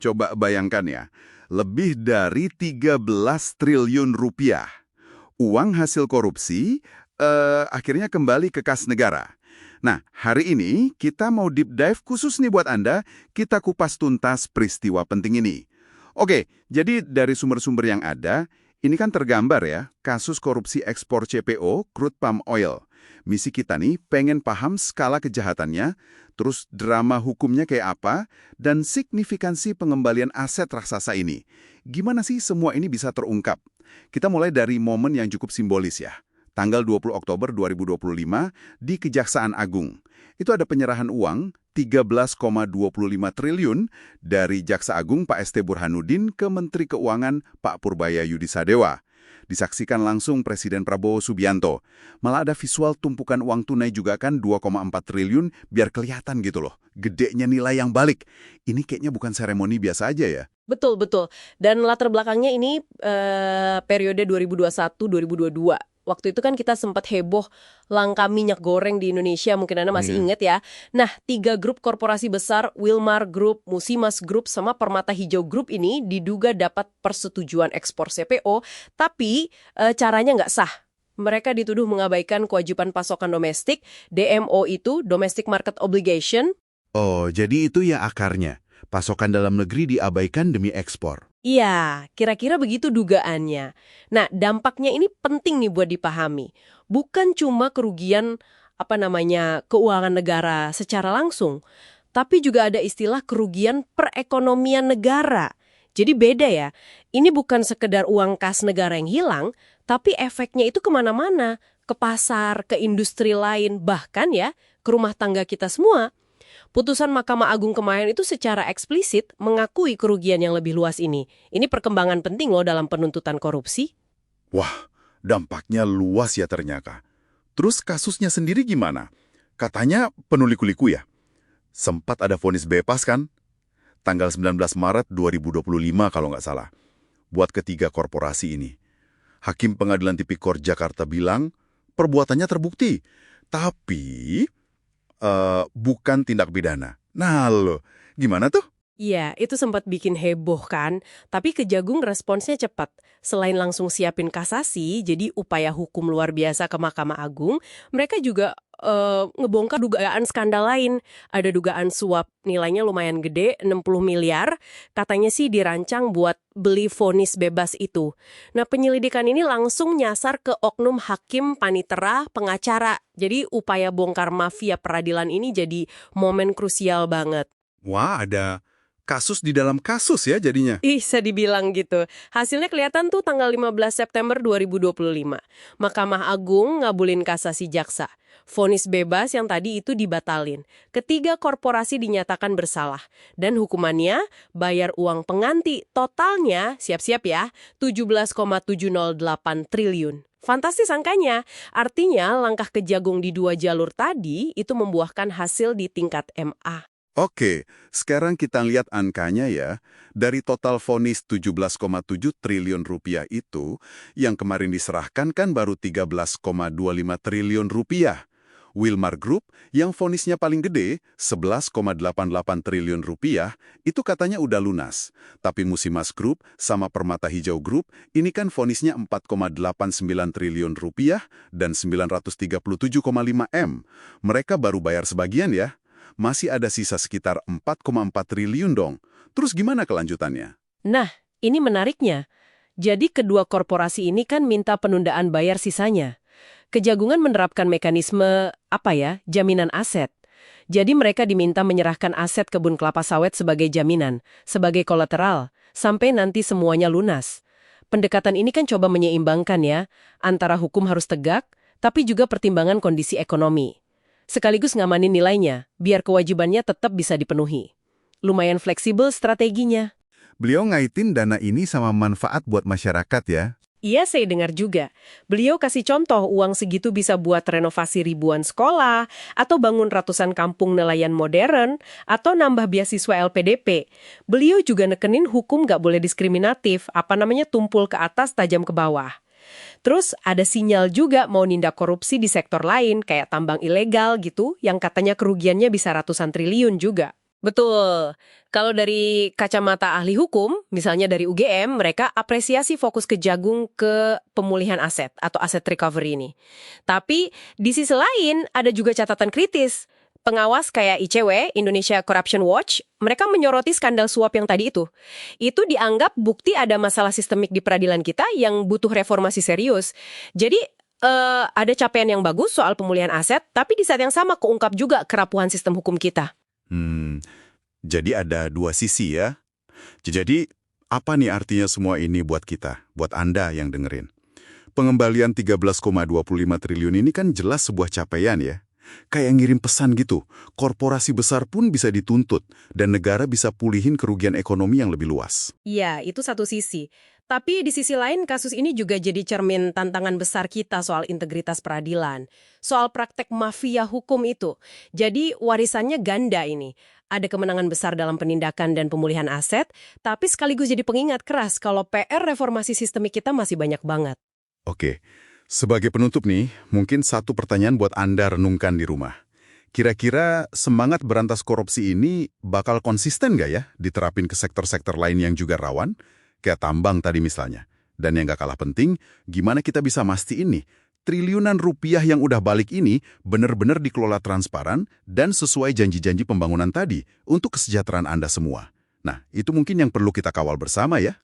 Coba bayangkan ya, lebih dari 13 triliun rupiah. Uang hasil korupsi akhirnya kembali ke kas negara. Nah, hari ini kita mau deep dive khusus nih buat Anda, kita kupas tuntas peristiwa penting ini. Oke, jadi dari sumber-sumber yang ada, ini kan tergambar ya, kasus korupsi ekspor CPO, crude palm oil. Misi kita nih pengen paham skala kejahatannya, terus drama hukumnya kayak apa, dan signifikansi pengembalian aset raksasa ini. Gimana sih semua ini bisa terungkap? Kita mulai dari momen yang cukup simbolis ya. Tanggal 20 Oktober 2025 di Kejaksaan Agung. Itu ada penyerahan uang 13,25 triliun dari Jaksa Agung Pak ST Burhanuddin ke Menteri Keuangan Pak Purbaya Yudisadewa. Disaksikan langsung Presiden Prabowo Subianto. Malah ada visual tumpukan uang tunai juga kan 2,4 triliun biar kelihatan gitu loh. Gedenya nilai yang balik. Ini kayaknya bukan seremoni biasa aja ya. Betul, betul. Dan latar belakangnya ini periode 2021-2022. Waktu itu kan kita sempat heboh langka minyak goreng di Indonesia, mungkin Anda masih ingat ya. Nah, 3 grup korporasi besar, Wilmar Group, Musimas Group, sama Permata Hijau Group ini diduga dapat persetujuan ekspor CPO, tapi caranya nggak sah. Mereka dituduh mengabaikan kewajiban pasokan domestik, DMO itu, Domestic Market Obligation. Oh, jadi itu ya akarnya. Pasokan dalam negeri diabaikan demi ekspor. Iya, kira-kira begitu dugaannya. Nah, dampaknya ini penting nih buat dipahami. Bukan cuma kerugian keuangan negara secara langsung, tapi juga ada istilah kerugian perekonomian negara. Jadi beda ya, ini bukan sekedar uang kas negara yang hilang, tapi efeknya itu kemana-mana, ke pasar, ke industri lain, bahkan ya, ke rumah tangga kita semua. Putusan Mahkamah Agung kemarin itu secara eksplisit mengakui kerugian yang lebih luas ini. Ini perkembangan penting loh dalam penuntutan korupsi. Wah, dampaknya luas ya ternyata. Terus kasusnya sendiri gimana? Katanya penuh liku-liku ya? Sempat ada vonis bebas kan? Tanggal 19 Maret 2025 kalau nggak salah. Buat ketiga korporasi ini. Hakim Pengadilan Tipikor Jakarta bilang, perbuatannya terbukti. Tapi bukan tindak pidana. Nah loh, gimana tuh? Iya, itu sempat bikin heboh kan. Tapi Kejagung responsnya cepat. Selain langsung siapin kasasi, jadi upaya hukum luar biasa ke Mahkamah Agung, mereka juga ngebongkar dugaan skandal lain. Ada dugaan suap nilainya lumayan gede, 60 miliar. Katanya sih dirancang buat beli vonis bebas itu. Nah, penyelidikan ini langsung nyasar ke oknum hakim, panitera, pengacara. Jadi upaya bongkar mafia peradilan ini jadi momen krusial banget. Wah, ada kasus di dalam kasus ya jadinya. Bisa dibilang gitu. Hasilnya kelihatan tuh tanggal 15 September 2025. Mahkamah Agung ngabulin kasasi jaksa. Vonis bebas yang tadi itu dibatalin. Ketiga korporasi dinyatakan bersalah. Dan hukumannya bayar uang pengganti. Totalnya, siap-siap ya, 17,708 triliun. Fantastis angkanya. Artinya langkah Kejagung di 2 jalur tadi itu membuahkan hasil di tingkat MA. Oke, sekarang kita lihat angkanya ya. Dari total vonis 17,7 triliun rupiah itu, yang kemarin diserahkan kan baru 13,25 triliun rupiah. Wilmar Group, yang vonisnya paling gede, 11,88 triliun rupiah, itu katanya udah lunas. Tapi Musimas Group sama Permata Hijau Group, ini kan vonisnya 4,89 triliun rupiah dan 937,5 M. Mereka baru bayar sebagian ya. Masih ada sisa sekitar 4,4 triliun dong. Terus gimana kelanjutannya? Nah, ini menariknya. Jadi kedua korporasi ini kan minta penundaan bayar sisanya. Kejagungan menerapkan mekanisme, jaminan aset. Jadi mereka diminta menyerahkan aset kebun kelapa sawit sebagai jaminan, sebagai kolateral, sampai nanti semuanya lunas. Pendekatan ini kan coba menyeimbangkan ya, antara hukum harus tegak, tapi juga pertimbangan kondisi ekonomi. Sekaligus ngamanin nilainya, biar kewajibannya tetap bisa dipenuhi. Lumayan fleksibel strateginya. Beliau ngaitin dana ini sama manfaat buat masyarakat ya? Iya, saya dengar juga. Beliau kasih contoh uang segitu bisa buat renovasi ribuan sekolah, atau bangun ratusan kampung nelayan modern, atau nambah beasiswa LPDP. Beliau juga nekenin hukum nggak boleh diskriminatif, tumpul ke atas, tajam ke bawah. Terus ada sinyal juga mau nindak korupsi di sektor lain, kayak tambang ilegal gitu, yang katanya kerugiannya bisa ratusan triliun juga. Betul. Kalau dari kacamata ahli hukum, misalnya dari UGM, mereka apresiasi fokus Kejagung ke pemulihan aset atau aset recovery ini. Tapi di sisi lain ada juga catatan kritis. Pengawas kayak ICW, Indonesia Corruption Watch, mereka menyoroti skandal suap yang tadi itu. Itu dianggap bukti ada masalah sistemik di peradilan kita yang butuh reformasi serius. Jadi ada capaian yang bagus soal pemulihan aset, tapi di saat yang sama keungkap juga kerapuhan sistem hukum kita. Jadi ada dua sisi ya. Jadi apa nih artinya semua ini buat kita, buat Anda yang dengerin? Pengembalian 13,25 triliun ini kan jelas sebuah capaian ya. Kayak ngirim pesan gitu, korporasi besar pun bisa dituntut dan negara bisa pulihin kerugian ekonomi yang lebih luas. Iya, itu satu sisi. Tapi di sisi lain, kasus ini juga jadi cermin tantangan besar kita soal integritas peradilan. Soal praktek mafia hukum itu. Jadi warisannya ganda ini. Ada kemenangan besar dalam penindakan dan pemulihan aset, tapi sekaligus jadi pengingat keras kalau PR reformasi sistemik kita masih banyak banget. Oke, sebagai penutup nih, mungkin satu pertanyaan buat Anda renungkan di rumah. Kira-kira semangat berantas korupsi ini bakal konsisten nggak ya diterapin ke sektor-sektor lain yang juga rawan? Kayak tambang tadi misalnya. Dan yang nggak kalah penting, gimana kita bisa mastiin nih, triliunan rupiah yang udah balik ini benar-benar dikelola transparan dan sesuai janji-janji pembangunan tadi untuk kesejahteraan Anda semua. Nah, itu mungkin yang perlu kita kawal bersama ya.